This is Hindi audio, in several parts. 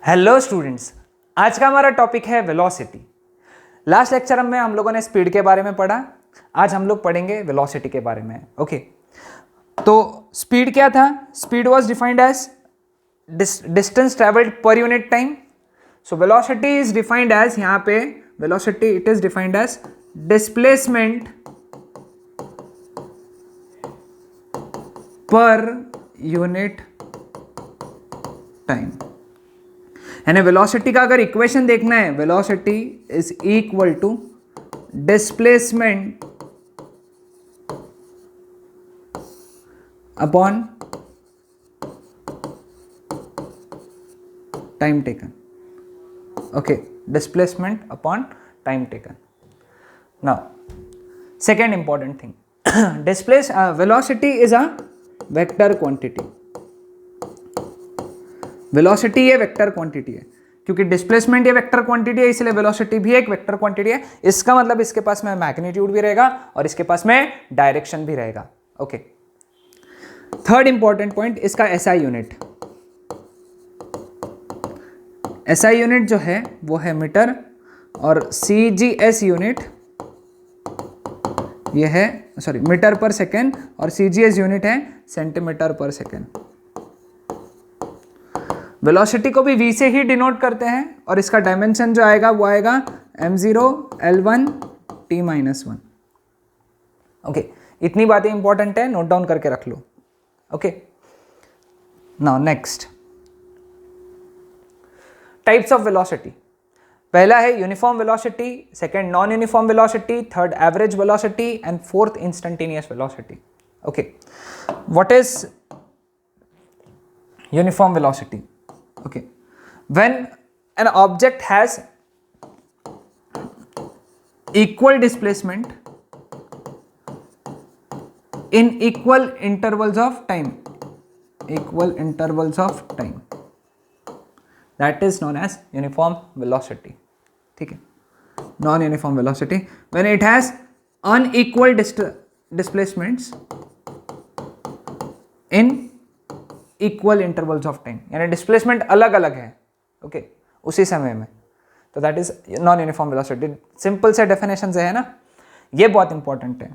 हेलो स्टूडेंट्स, आज का हमारा टॉपिक है वेलोसिटी। लास्ट लेक्चर में हम लोगों ने स्पीड के बारे में पढ़ा, आज हम लोग पढ़ेंगे वेलोसिटी के बारे में। ओके, तो स्पीड क्या था? Speed was defined as distance travelled per unit time. So velocity is defined as, यहाँ पे velocity it is defined as displacement per unit time. यानी वेलोसिटी का अगर इक्वेशन देखना है, velocity is equal to displacement upon time taken. Okay, displacement upon time taken. Now second important thing, velocity is a vector quantity. Velocity ये वेक्टर क्वांटिटी है, क्योंकि डिस्प्लेसमेंट ये वेक्टर क्वांटिटी है, इसलिए वेलोसिटी भी एक वेक्टर क्वांटिटी है। इसका मतलब इसके पास में मैग्नीट्यूड भी रहेगा और इसके पास में डायरेक्शन भी रहेगा। ओके, थर्ड इंपॉर्टेंट पॉइंट, इसका एसआई यूनिट। एसआई यूनिट जो है वो है मीटर, और सीजीएस यूनिट ये है मीटर पर सेकेंड, और सीजीएस यूनिट है सेंटीमीटर पर सेकेंड। वेलोसिटी को भी v से ही डिनोट करते हैं, और इसका डायमेंशन जो आएगा वो आएगा m0 L1 t-1। ओके, इतनी बातें इंपॉर्टेंट है, नोट डाउन करके रख लो। Okay, now next, types of velocity. पहला है uniform velocity, second non uniform velocity, third average velocity and fourth instantaneous velocity. Okay, what is uniform velocity? Okay, when an object has equal displacement in equal intervals of time, that is known as uniform velocity. ठीक है, non uniform velocity when it has unequal displacements in equal intervals of time, यानी डिस्प्लेसमेंट अलग अलग है ओके उसी समय में, तो that is non uniform velocity. Simple से डेफिनेशन है ना, ये बहुत इंपॉर्टेंट है।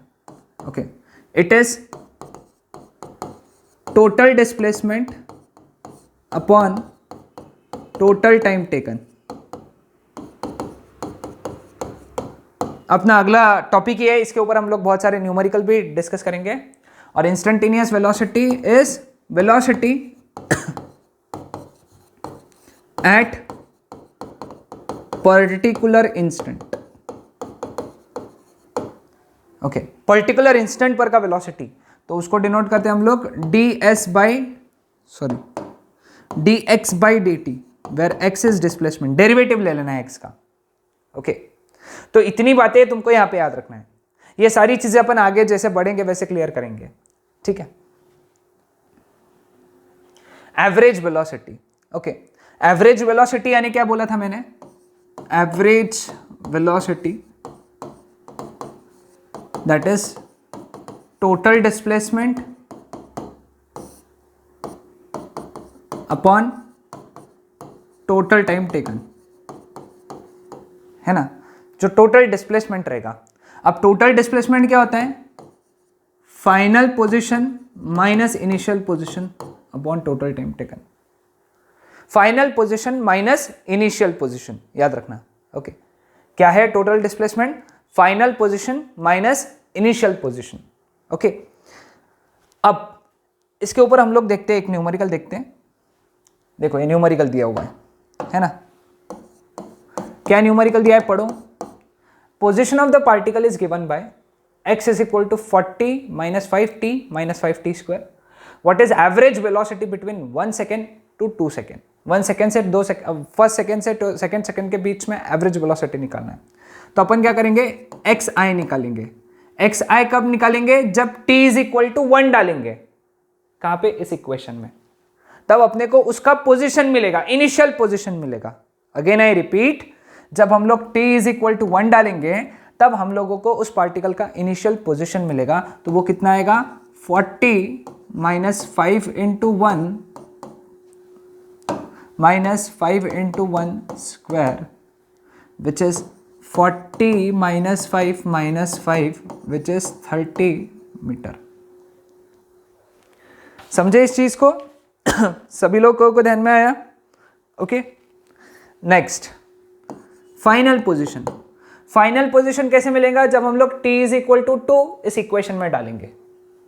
Okay, it is total displacement upon total time taken. अपना अगला टॉपिक ये है, इसके ऊपर हम लोग बहुत सारे न्यूमेरिकल भी डिस्कस करेंगे। और instantaneous velocity is velocity at particular instant। Okay, particular instant पर का वेलोसिटी, तो उसको डिनोट करते हैं हम लोग dx by dt, where x is displacement. Derivative ले लेना है x का। ओके, तो इतनी बातें तुमको यहां पे याद रखना है। ये सारी चीजें अपन आगे जैसे बढ़ेंगे वैसे क्लियर करेंगे, ठीक है। Average velocity. Okay, average velocity यानी क्या बोला था मैंने? Average velocity that is total displacement upon total time taken, है ना, जो टोटल डिस्प्लेसमेंट रहेगा। अब टोटल डिस्प्लेसमेंट क्या होता है? Final position minus initial position upon total time taken. Final position minus initial position, याद रखना। ओके, क्या है total displacement? Final position minus initial position. Okay, अब इसके ऊपर हम लोग देखते हैं, एक न्यूमेरिकल देखते हैं। देखो ये न्यूमेरिकल दिया हुआ है ना, क्या न्यूमेरिकल दिया है पढ़ो। Position of the particle is given by x is equal to 40 minus 5t minus 5t square. What is average velocity between 1 second to 2 second? 1 second से 2 सेकेंड, फर्स्ट सेकेंड से सेकेंड सेकेंड के बीच में एवरेज वेलोसिटी निकालना है। तो अपन क्या करेंगे? xi निकालेंगे। xi कब निकालेंगे? जब t इज इक्वल टू 1 डालेंगे। कहां पे? इस इक्वेशन में। तब अपने को उसका पोजीशन मिलेगा, इनिशियल पोजीशन मिलेगा। अगेन आई रिपीट, जब हम लोग t इज इक्वल टू 1 डालेंगे तब हम लोगों को उस पार्टिकल का इनिशियल पोजीशन मिलेगा। तो वो कितना आएगा? 40 minus 5 into 1 minus 5 into 1 square, which is 40 minus 5 minus 5, which is 30 metre. समझे इस चीज को? सभी लोगों को ध्यान में आया? Okay, next final position. Final position कैसे मिलेगा? जब हम लोग t इज इक्वल टू 2 इस इक्वेशन में डालेंगे,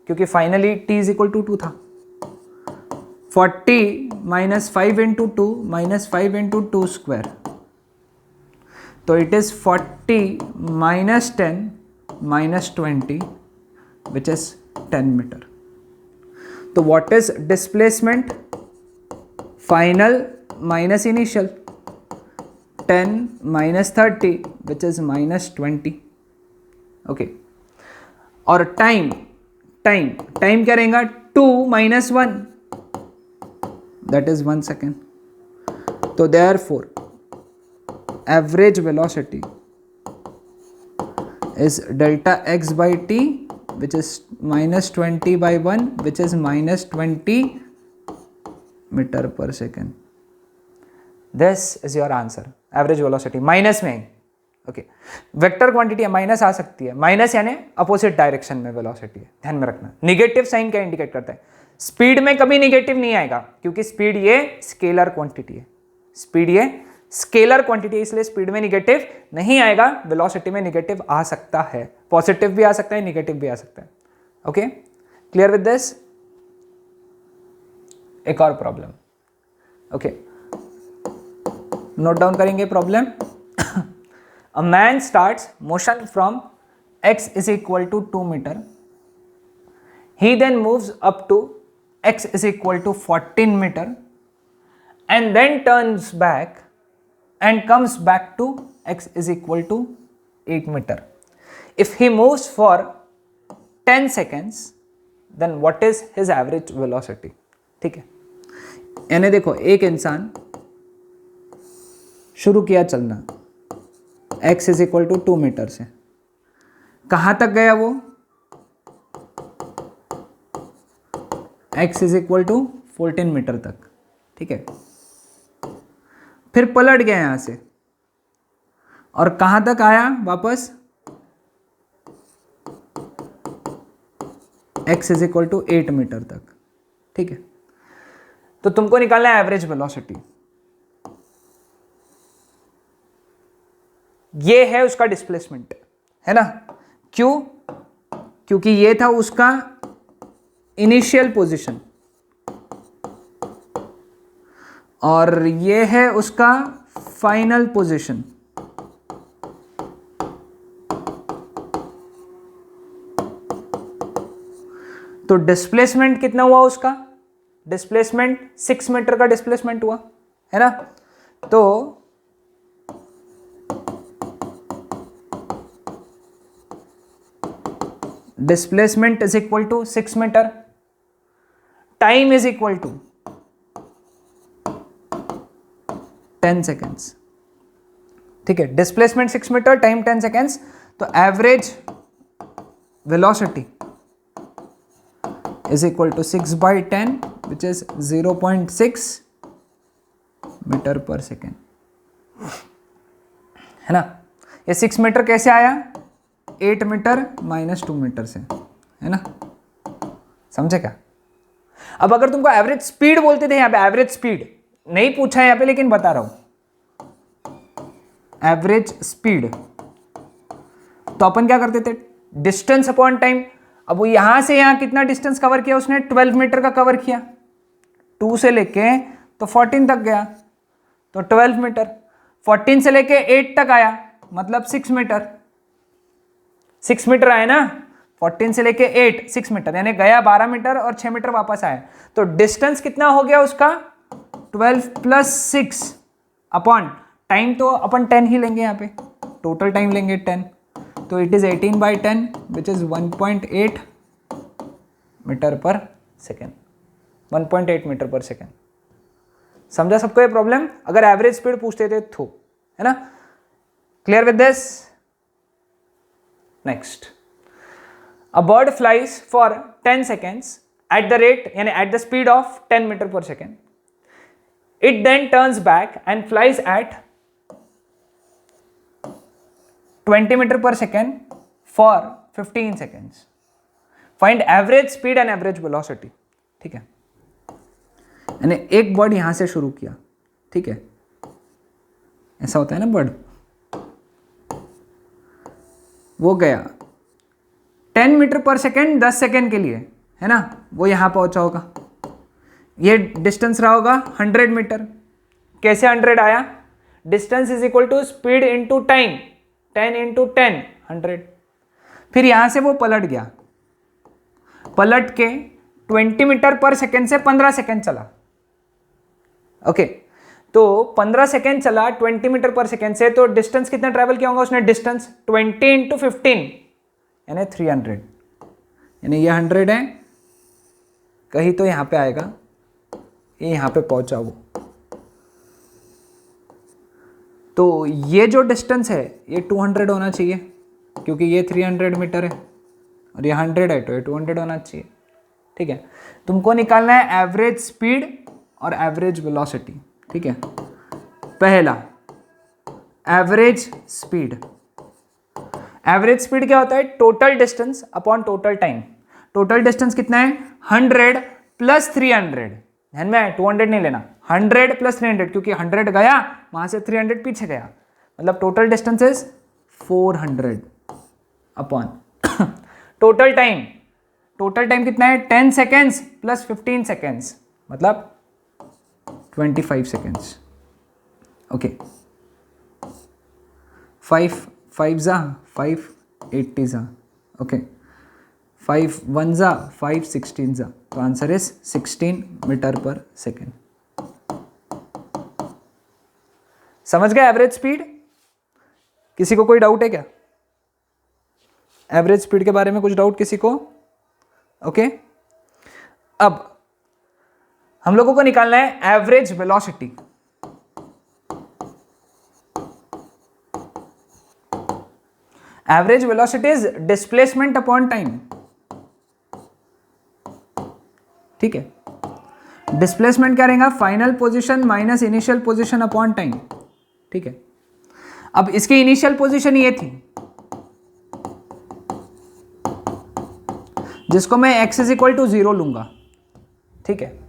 क्योंकि finally t is equal to 2 था। 40 minus 5 into 2 minus 5 into 2 square, तो it is 40 minus 10 minus 20, which is 10 metre. तो what is displacement? Final minus initial, 10 minus 30 which is minus 20। Okay, और टाइम क्या रहेगा? 2 माइनस 1, दैट इज 1 सेकेंड। तो therefore average velocity is delta x by t, which is minus 20 by 1, which is minus 20 meter per second. This is your answer, average velocity। Minus में, ओके, वेक्टर क्वांटिटी है, माइनस आ सकती है, माइनस यानी अपोजिट डायरेक्शन में वेलोसिटी है, ध्यान में रखना। निगेटिव साइन क्या इंडिकेट करता है? स्पीड में कभी निगेटिव नहीं आएगा, क्योंकि स्पीड ये स्केलर क्वांटिटी है, स्पीड ये स्केलर क्वांटिटी, इसलिए स्पीड में निगेटिव नहीं आएगा। वेलोसिटी में निगेटिव आ सकता है, पॉजिटिव भी आ सकता है, निगेटिव भी आ सकता है। Okay, clear with this? एक और प्रॉब्लम, ओके, नोट डाउन करेंगे problem. A man starts motion from x is equal to 2 meter. He then moves up to x is equal to 14 meter and then turns back and comes back to x is equal to 8 meter. If he moves for 10 seconds, then what is his average velocity? ठीक है, यानी देखो, एक इंसान शुरू किया चलना x is equal to 2 metre से, कहां तक गया वो? x is equal to 14 metre तक, ठीक है। फिर पलट गया यहां से और कहां तक आया वापस? x is equal to 8 metre तक, ठीक है। तो तुमको निकालना है एवरेज वेलोसिटी, ये है उसका डिस्प्लेसमेंट, है ना? क्यों? क्योंकि ये था उसका इनिशियल पोजीशन और ये है उसका फाइनल पोजीशन। तो डिस्प्लेसमेंट कितना हुआ उसका? डिस्प्लेसमेंट 6 मीटर का डिस्प्लेसमेंट हुआ, है ना? तो displacement is equal to 6 metre, time is equal to 10 seconds, ठीक है। डिस्प्लेसमेंट 6 मीटर, टाइम 10 सेकेंड्स, तो average velocity is equal to 6 by 10 which is 0.6 metre पर सेकेंड, है ना? ये 6 मीटर कैसे आया? 8 मीटर माइनस 2 मीटर से, है ना? समझे क्या? अब अगर तुमको एवरेज स्पीड बोलते थे, यहां पे एवरेज स्पीड नहीं पूछा है यहां पे, लेकिन बता रहा हूं एवरेज स्पीड, तो अपन क्या करते थे? Distance upon time. अब वो यहां से यहां कितना डिस्टेंस कवर किया उसने? 12 मीटर का कवर किया, 2 से लेके तो 14 तक गया, तो 12 मीटर। 14 से लेके 8 तक आया, मतलब 6 मीटर। 6 मीटर आया ना, 14 से लेके 8, 6 मीटर, यानी गया 12 मीटर और 6 मीटर वापस आया। तो डिस्टेंस कितना हो गया उसका? 12 प्लस 6 अपॉन टाइम, तो अपन 10 ही लेंगे यहाँ पे, टोटल टाइम लेंगे 10, तो it is 18 by 10 which is 1.8 metre पर सेकेंड, 1.8 मीटर पर सेकेंड। समझा सबको ये प्रॉब्लम? अगर एवरेज स्पीड पूछते थे तो, है ना? Clear with this? Next, a bird flies for 10 seconds at the rate, यानी at the speed of 10 metre पर second. It then turns back and flies at 20 meter per second for 15 seconds. Find average speed and average velocity. ठीक है, यानी एक बर्ड यहां से शुरू किया, ठीक है, ऐसा होता है ना, बर्ड वो गया 10 मीटर पर सेकेंड 10 सेकेंड के लिए, है ना, वो यहां पहुंचा होगा, ये डिस्टेंस रहा होगा 100 मीटर. कैसे 100 आया? Distance is equal to speed into time, 10 into 10 100. फिर यहां से वो पलट गया, पलट के 20 मीटर पर सेकेंड से 15 सेकेंड चला. ओके, तो 15 सेकेंड चला 20 मीटर पर सेकेंड से, तो डिस्टेंस कितना ट्रैवल किया होगा उसने? डिस्टेंस 20 इंटू 15 यानी 300. यानी ये 100 है, कहीं तो यहां पे आएगा, ये यहां पे पहुंचा वो. तो ये जो डिस्टेंस है ये 200 होना चाहिए, क्योंकि ये 300 मीटर है और ये 100 है, तो ये 200 होना चाहिए. ठीक है, तुमको निकालना है एवरेज स्पीड और एवरेज वेलोसिटी. ठीक है, पहला एवरेज स्पीड. एवरेज स्पीड क्या होता है? Total distance upon total time. Total distance कितना है? 100 प्लस 300. ध्यान में, 200 नहीं लेना, 100 प्लस 300, क्योंकि 100 गया वहां से 300 पीछे गया, मतलब total distance is 400 upon total time. Total time कितना है? 10 सेकेंड्स प्लस 15 सेकेंड्स, मतलब 25 सेकेंड्स. ओके, 5 5 जा 5 80 जा. ओके, 5 1 जा 5 16 जा. तो आंसर इज 16 मीटर पर सेकेंड. समझ गए एवरेज स्पीड? किसी को कोई डाउट है क्या एवरेज स्पीड के बारे में? कुछ डाउट किसी को? ओके, अब हम लोगों को निकालना है average velocity. Average velocity is displacement upon time. ठीक है, डिस्प्लेसमेंट क्या रहेगा? Final position minus initial position upon time. ठीक है, अब इसकी इनिशियल पोजीशन ये थी, जिसको मैं x इज इक्वल टू 0 लूंगा. ठीक है,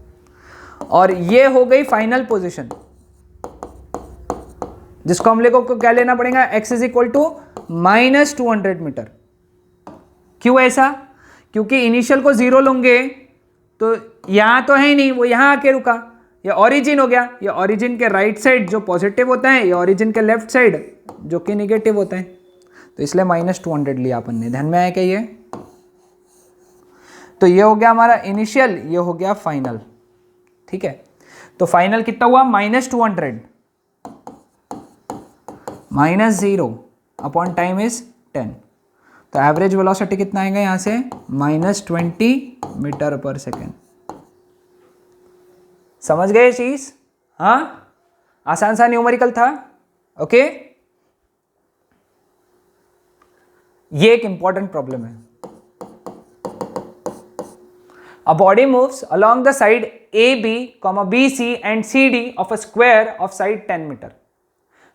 और ये हो गई फाइनल पोजीशन, जिसको हम लोगों को क्या लेना पड़ेगा? x is equal to minus 200 metre. क्यों ऐसा? क्योंकि इनिशियल को 0 लूंगे तो यहां तो है ही नहीं, वो यहां आके रुका, ये ऑरिजिन हो गया. ये ऑरिजिन के राइट साइड जो पॉजिटिव होता है, ये ऑरिजिन के लेफ्ट साइड जो कि निगेटिव होता है, तो इसलिए माइनस 200 लिया अपन ने. ध्यान में आया क्या? ये तो ये हो गया हमारा इनिशियल, ये हो गया फाइनल. ठीक है, तो फाइनल कितना हुआ? Minus 200 minus 0 upon time is 10. तो एवरेज वेलोसिटी कितना आएगा यहां से? माइनस 20 मीटर पर सेकेंड. समझ गए चीज? हाँ, आसान सा न्यूमेरिकल था. ओके, ये एक इंपॉर्टेंट प्रॉब्लम है. A body moves along the side AB, BC and CD of a square of side 10 meter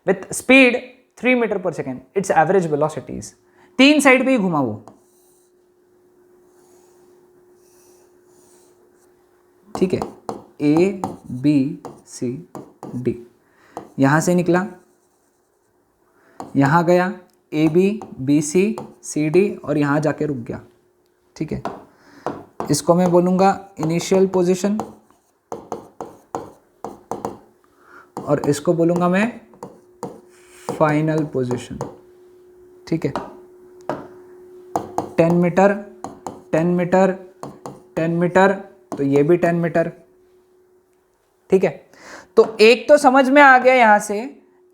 with speed 3 meter per second. Its average velocity is. 3 side पे ही घुमा वो. ठीक है, A B C D यहां से निकला, यहां गया A B B C C D और यहां जाके रुक गया. ठीक है, इसको मैं बोलूंगा इनिशियल पोजीशन और इसको बोलूंगा मैं फाइनल पोजीशन. ठीक है, 10 मीटर 10 मीटर 10 मीटर, तो ये भी 10 मीटर. ठीक है, तो एक तो समझ में आ गया यहां से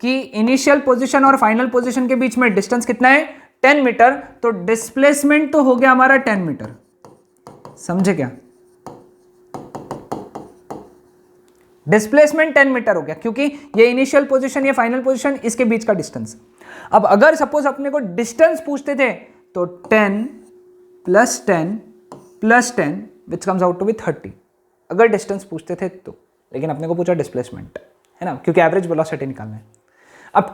कि इनिशियल पोजीशन और फाइनल पोजीशन के बीच में डिस्टेंस कितना है? 10 मीटर. तो डिस्प्लेसमेंट तो हो गया हमारा 10 मीटर. समझे क्या? डिस्प्लेसमेंट 10 मीटर हो गया, क्योंकि ये इनिशियल पोजीशन, ये फाइनल पोजीशन, इसके बीच का डिस्टेंस. अब अगर सपोज अपने को डिस्टेंस पूछते थे तो 10 plus 10 plus 10 which comes out to be 30. अगर डिस्टेंस पूछते थे तो लेकिन अपने को पूछा डिस्प्लेसमेंट, है ना, क्योंकि एवरेज वेलोसिटी निकालना है। अब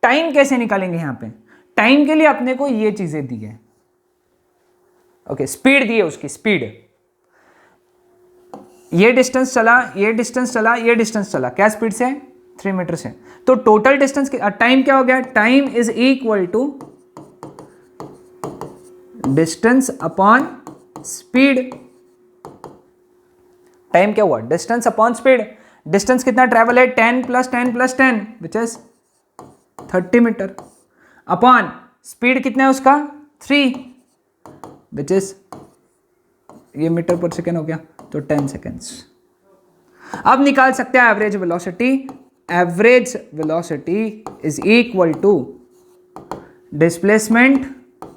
टाइम कैसे निकालेंगे? यहाँ पे टाइम के लिए अपने को ये चीजें दी है, ओके, स्पीड दी है, उसकी स्पीड, ये डिस्टेंस चला, ये डिस्टेंस चला, ये डिस्टेंस चला, क्या स्पीड से? 3 मीटर से। तो टोटल डिस्टेंस टाइम क्या हो गया? Time is equal to distance upon speed. Time क्या हुआ? Distance upon speed. डिस्टेंस कितना ट्रेवल है? 10 + 10 + 10 which is 30 metre, upon speed कितना है उसका? 3 विच इज, ये मीटर पर सेकेंड हो गया, तो 10 सेकेंड्स। अब निकाल सकते हैं average velocity. Average velocity is equal to displacement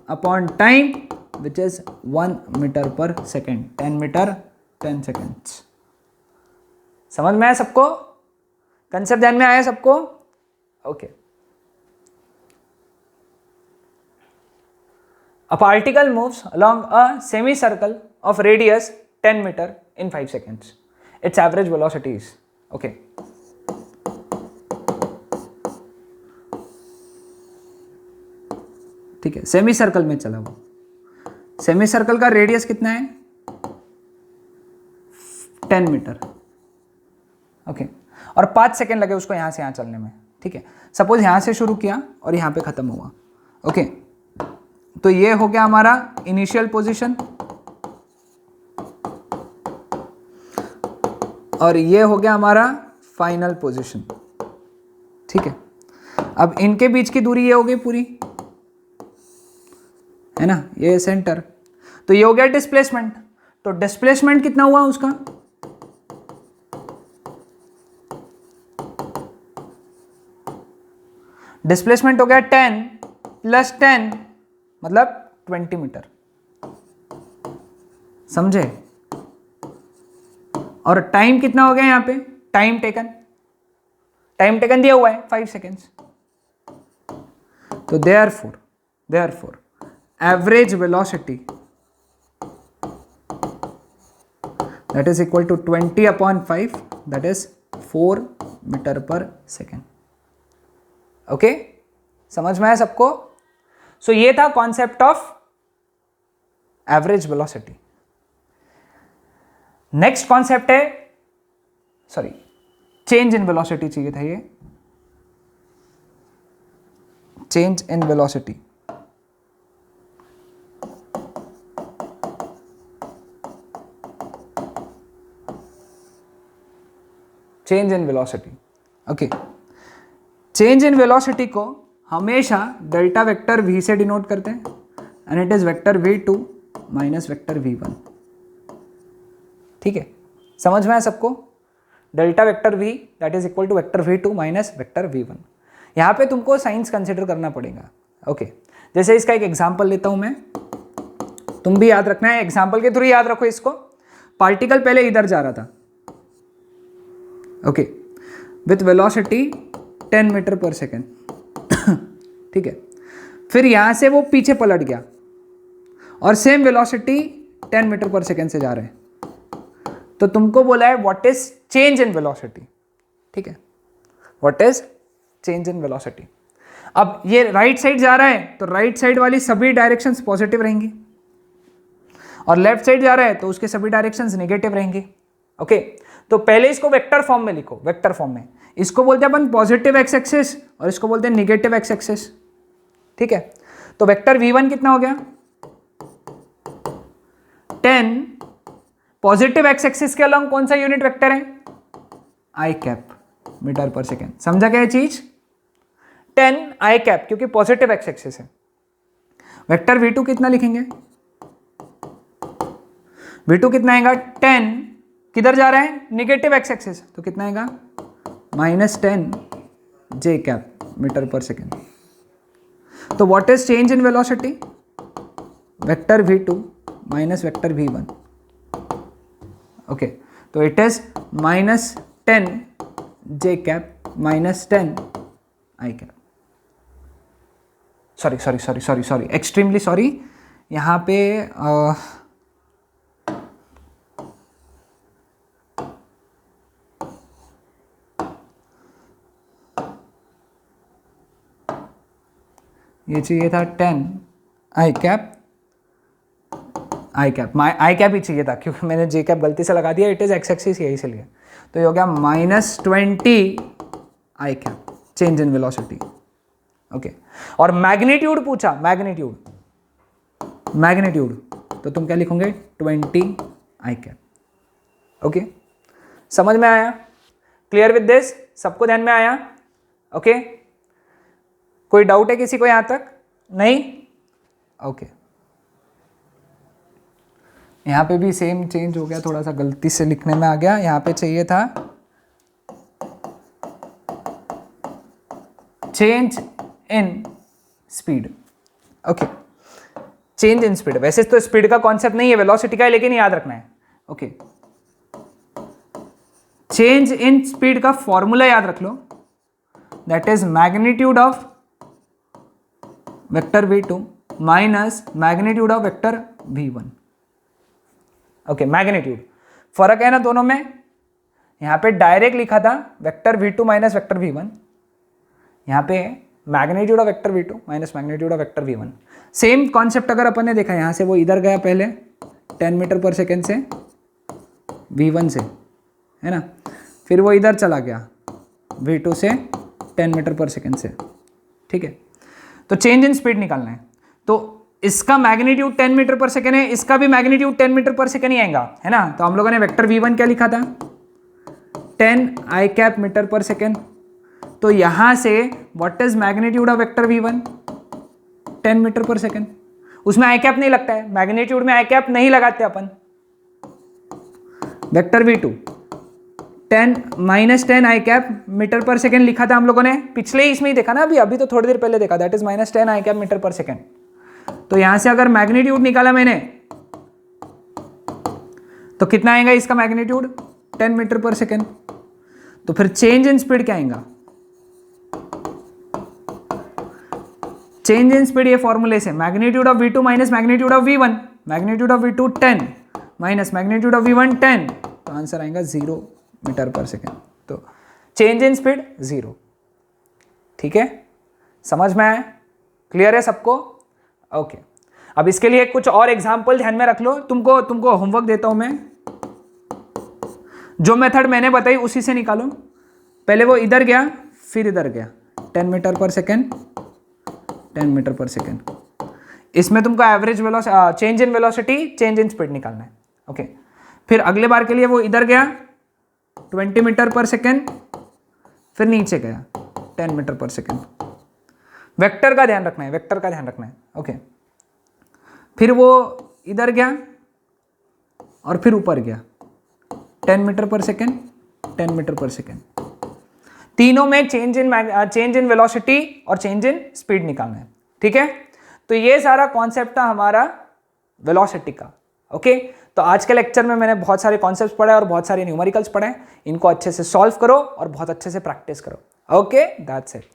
upon time which is 1 metre पर सेकेंड। 10 metre 10 seconds. समझ में आया सबको? कंसेप्ट ध्यान में आया सबको? Okay. A particle moves along a semicircle of radius 10 meter in 5 seconds. Its average velocity is, okay. ठीक है, सेमी सर्कल में चला वो। सेमी सर्कल का रेडियस कितना है? 10 मीटर, ओके। और 5 सेकेंड लगे उसको यहां से यहां चलने में, ठीक है। सपोज यहां से शुरू किया और यहां पे खत्म हुआ, ओके। तो ये हो गया हमारा इनिशियल पोजीशन और ये हो गया हमारा फाइनल पोजीशन, ठीक है। अब इनके बीच की दूरी ये हो गई पूरी, है ना, ये सेंटर। तो ये हो गया डिस्प्लेसमेंट। तो डिस्प्लेसमेंट कितना हुआ उसका? डिस्प्लेसमेंट हो गया 10 + 10 मतलब 20 मीटर, समझे? और टाइम कितना हो गया यहां पे? टाइम टेकन दिया हुआ है 5 सेकेंड्स। तो therefore average velocity that is equal to 20/5 that is 4 metre पर सेकेंड। ओके, समझ में आया सबको? सो ये था concept of average velocity. Next concept है, सॉरी, चेंज इन वेलोसिटी चाहिए था ये, change in velocity. Change in velocity, okay. Change in velocity को हमेशा डेल्टा वेक्टर v से डिनोट करते हैं and it is vector v2 minus vector v1, ठीक है। समझ में आया सबको? Delta vector v that is equal to vector v2 minus vector v1। यहाँ पे तुमको साइंस कंसिडर करना पड़ेगा, ओके। जैसे इसका एक एग्जांपल लेता हूं मैं, तुम भी याद रखना है, एग्जांपल के थ्रू याद रखो इसको। पार्टिकल पहले इधर जा रहा था, ओके, विथ वेलोसिटी 10 मीटर पर सेकेंड, ठीक है। फिर यहां से वो पीछे पलट गया और सेम वेलोसिटी 10 मीटर पर सेकेंड से जा रहे हैं। तो तुमको बोला है what is change in velocity, ठीक है, what is change in velocity. अब ये राइट साइड जा रहा है तो राइट साइड वाली सभी डायरेक्शंस पॉजिटिव रहेंगी और लेफ्ट साइड जा रहा है तो उसके सभी डायरेक्शंस नेगेटिव रहेंगे, ओके। तो पहले इसको वेक्टर फॉर्म में लिखो, वेक्टर फॉर्म में। इसको बोलते हैं अपन पॉजिटिव एक्स एक्सिस और इसको बोलते हैं नेगेटिव एक्स एक्सिस, ठीक है। तो वेक्टर v1 कितना हो गया? 10। पॉजिटिव एक्स एक्सिस के अलोंग कौन सा यूनिट वेक्टर है? आई कैप, मीटर पर सेकेंड। समझा क्या है चीज? 10 आई कैप, क्योंकि पॉजिटिव एक्स एक्सिस है। वेक्टर v2 कितना लिखेंगे? v2 कितना आएगा? 10 किधर जा रहा है? नेगेटिव एक्स एक्सिस, तो कितना आएगा? -10 जे कैप मीटर पर सेकेंड। तो what is change in velocity? Vector v2 minus vector v1, okay. तो it is -10 J cap -10 I cap. Sorry, extremely sorry. यहाँ पे ये चाहिए था 10 आई कैप, आई कैप ही चाहिए था क्योंकि मैंने जे कैप गलती से लगा दिया, इट इज एक्स एक्सिस यही से लिए, तो ये हो गया -20 I cap change in velocity. Okay, और मैग्नीट्यूड पूछा, मैग्नीट्यूड तो तुम क्या लिखोगे 20 आई कैप। ओके, समझ में आया? Clear with this? सबको ध्यान में आया? ओके, कोई डाउट है किसी को यहां तक? नहीं? ओके, यहां पे भी सेम चेंज हो गया, थोड़ा सा गलती से लिखने में आ गया, यहां पे चाहिए था change in speed. Okay, change in speed, वैसे तो स्पीड का कॉन्सेप्ट नहीं है, वेलोसिटी का है, लेकिन याद रखना है। ओके, चेंज इन स्पीड का फॉर्मूला याद रख लो, that is magnitude of vector v2 minus magnitude of vector v1। Okay, magnitude फर्क है ना दोनों में, यहां पे डायरेक्ट लिखा था vector v2 minus vector v1, यहां पे magnitude of vector v2 minus magnitude of vector v1। Same concept अगर अपन ने देखा, यहां से वो इधर गया पहले 10 मीटर पर सेकेंड से v1 से, है ना, फिर वो इधर चला गया v2 से 10 मीटर पर सेकेंड से। ठीक है, तो चेंज इन स्पीड निकालना है, तो इसका मैग्नीट्यूड 10 मीटर पर सेकेंड है, इसका भी मैग्नीट्यूड 10 मीटर पर सेकेंड ही आएगा, है ना। तो हम लोगों ने वेक्टर v1 क्या लिखा था 10 आई कैप मीटर पर सेकेंड, तो यहां से what is magnitude of vector v1 10 metre पर सेकेंड, उसमें आई कैप नहीं लगता है, मैग्नीट्यूड में आई कैप नहीं लगाते अपन। वेक्टर v2 10 -10 आई कैप मीटर पर सेकेंड लिखा था हम लोगों ने, पिछले ही इसमें ही देखा ना, अभी तो थोड़ी देर पहले देखा, that is -10 I cap metre पर सेकेंड। तो यहां से अगर मैग्नीट्यूड निकाला मैंने तो कितना आएगा इसका मैग्नीट्यूड 10 मीटर पर सेकेंड, तो फिर चेंज इन स्पीड क्या आएगा, चेंज इन स्पीड ये फॉर्मूले से magnitude of v2 minus magnitude of v1, magnitude of v2 10 minus magnitude of v1 10, तो आंसर आएगा 0 मीटर पर सेकेंड। तो चेंज इन स्पीड 0। ठीक है, समझ में आया? क्लियर है सबको? ओके, अब इसके लिए कुछ और एग्जाम्पल ध्यान में रख लो, तुमको होमवर्क देता हूं मैं, जो मेथड मैंने बताई उसी से निकालो। पहले वो इधर गया फिर इधर गया 10 मीटर पर सेकेंड 10 मीटर पर सेकेंड, इसमें तुमको average change in velocity change in speed निकालना है। ओके, फिर अगले बार के लिए वो इधर गया 20 मीटर पर सेकेंड, फिर नीचे गया 10 मीटर पर सेकेंड। वेक्टर का ध्यान रखना है, वेक्टर का ध्यान रखना है। ओके, फिर वो इधर गया और फिर ऊपर गया 10 मीटर पर सेकेंड 10 मीटर पर सेकेंड, तीनों में चेंज इन वेलोसिटी और चेंज इन स्पीड निकालना है। ठीक है, तो ये सारा कॉन्सेप्ट था हमारा वेलोसिटी का। ओके, तो आज के लेक्चर में मैंने बहुत सारे कॉन्सेप्ट्स पढ़े और बहुत सारे न्यूमेरिकल्स पढ़े, इनको अच्छे से सॉल्व करो और बहुत अच्छे से प्रैक्टिस करो। Okay, that's it.